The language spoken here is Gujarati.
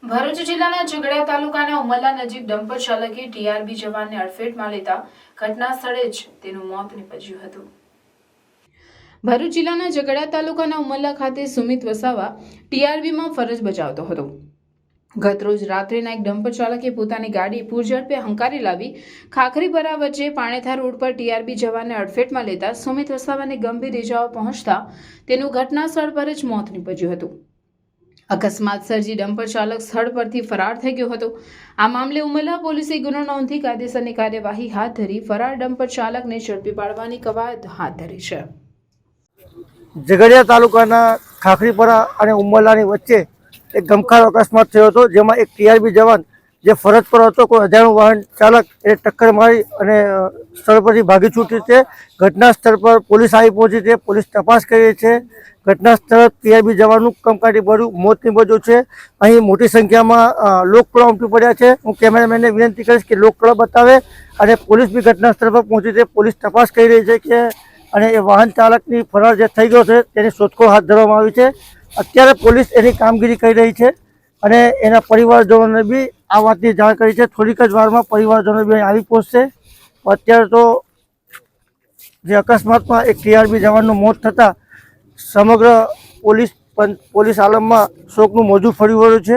ભરૂચ જિલ્લાના ઝઘડિયા તાલુકાના ઉમરલા નજીક ડમ્પર ચાલકે ટીઆરબી જવાનને અડફેટમાં લેતા ઘટના સ્થળે જ તેનું મોત નીપજ્યું હતું। ભરૂચ જિલ્લાના ઝઘડિયા તાલુકાના ઉમરલા ખાતે સુમિત વસાવા ટીઆરબીમાં ફરજ બજાવતો હતો। ગતરોજ રાત્રેના એક ડમ્પર ચાલકે પોતાની ગાડી પૂરઝડપે હંકારી લાવી ખાખરીપરા વચ્ચે પાણેથા રોડ પર ટીઆરબી જવાનને અડફેટમાં લેતા સુમિત વસાવાને ગંભીર ઇજાઓ પહોંચતા તેનું ઘટના સ્થળ પર જ મોત નીપજ્યું હતું। અકસ્માત સર્જી ડમ્પર ચાલક સ્થળ પરથી ફરાર થઈ ગયો હતો। આ મામલે ઉમરલા પોલીસે ગુનો નોંધી કાયદેસરની કાર્યવાહી હાથ ધરી ફરાર ડમ્પર ચાલકને ઝડપી પાડવાની કવાયત હાથ ધરી છે। ઝઘડિયા તાલુકાના ખાખરીપરા અને ઉમરલાની વચ્ચે એક ગમખાર અકસ્માત થયો હતો, જેમાં એક ટીઆરબી જવાન જે ફરજ પર હતો, કોઈ અજાણ્યું વાહન ચાલક એ ટક્કર મારી અને સ્થળ પરથી ભાગી છૂટી છે। ઘટના સ્થળ પર પોલીસ આવી પહોંચી છે, પોલીસ તપાસ કરી છે। ઘટના સ્થળ ટીઆરબી જવાનનું કમકાટી ભર્યું મોત નીપજ્યું છે। અહીં મોટી સંખ્યામાં લોકટોળા ઉમટી પડ્યા છે। હું કેમેરામેનને વિનંતી કરીશ કે લોકટોળા બતાવે અને પોલીસ બી ઘટના સ્થળ પર પહોંચી છે, પોલીસ તપાસ કરી રહી છે કે અને એ વાહન ચાલકની ફરાર જે થઈ ગયો છે તેની શોધખોળ હાથ ધરવામાં આવી છે। અત્યારે પોલીસ એની કામગીરી કરી રહી છે અને એના પરિવારજનોને બી આ વાતની જાણ કરી છે। થોડીક જ વારમાં પરિવારજનો બી અહીં આવી પહોંચશે। અત્યારે તો જે અકસ્માતમાં એક ટીઆરબી જવાનનું મોત થતાં સમગ્ર પોલીસ આલમમાં શોકનું મોજું ફરી વળ્યું છે।